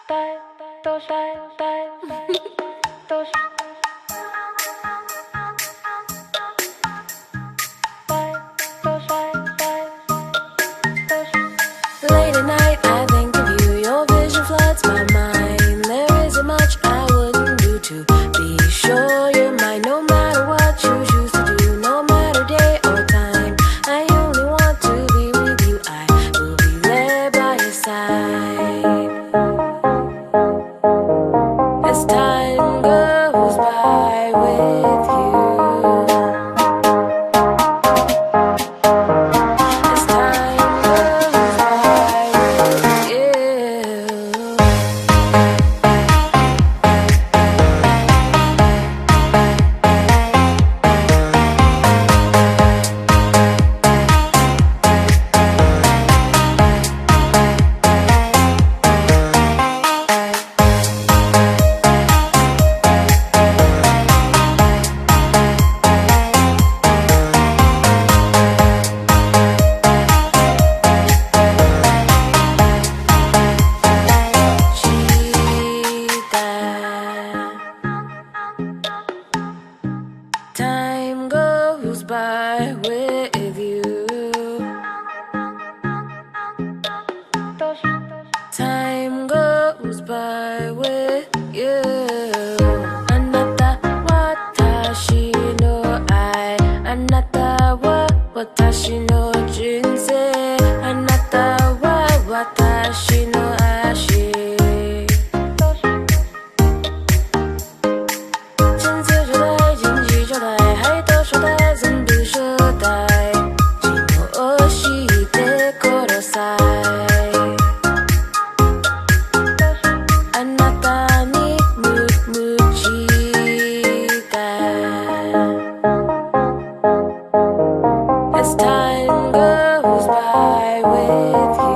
Late at night, I think of you. Your vision floods my mind. There isn't much I wouldn't do to be sure you're mine. No matter what you choose to do, no matter day or time, I only want to be with you. I will be there by your side. As time goes by with you. As time goes by with you. Time goes by with you. Time goes by with you. Anata watashi no ai. Anata wa watashi no junsei. Anata wa watashi no ashi. 前次招待，紧急招待，还都招待，全部招待。気の教えてください。あなたに無知だ。As time goes by with you.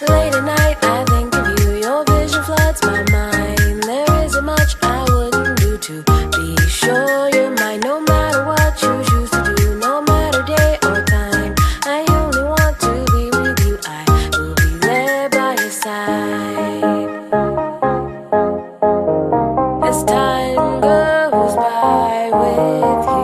Late at night, I think of you. Your vision floods my mind. There isn't much I wouldn't do to be sure you're mine. No matter what you choose to do, no matter day or time, I only want to be with you. I will be there by your side. As time goes by with you.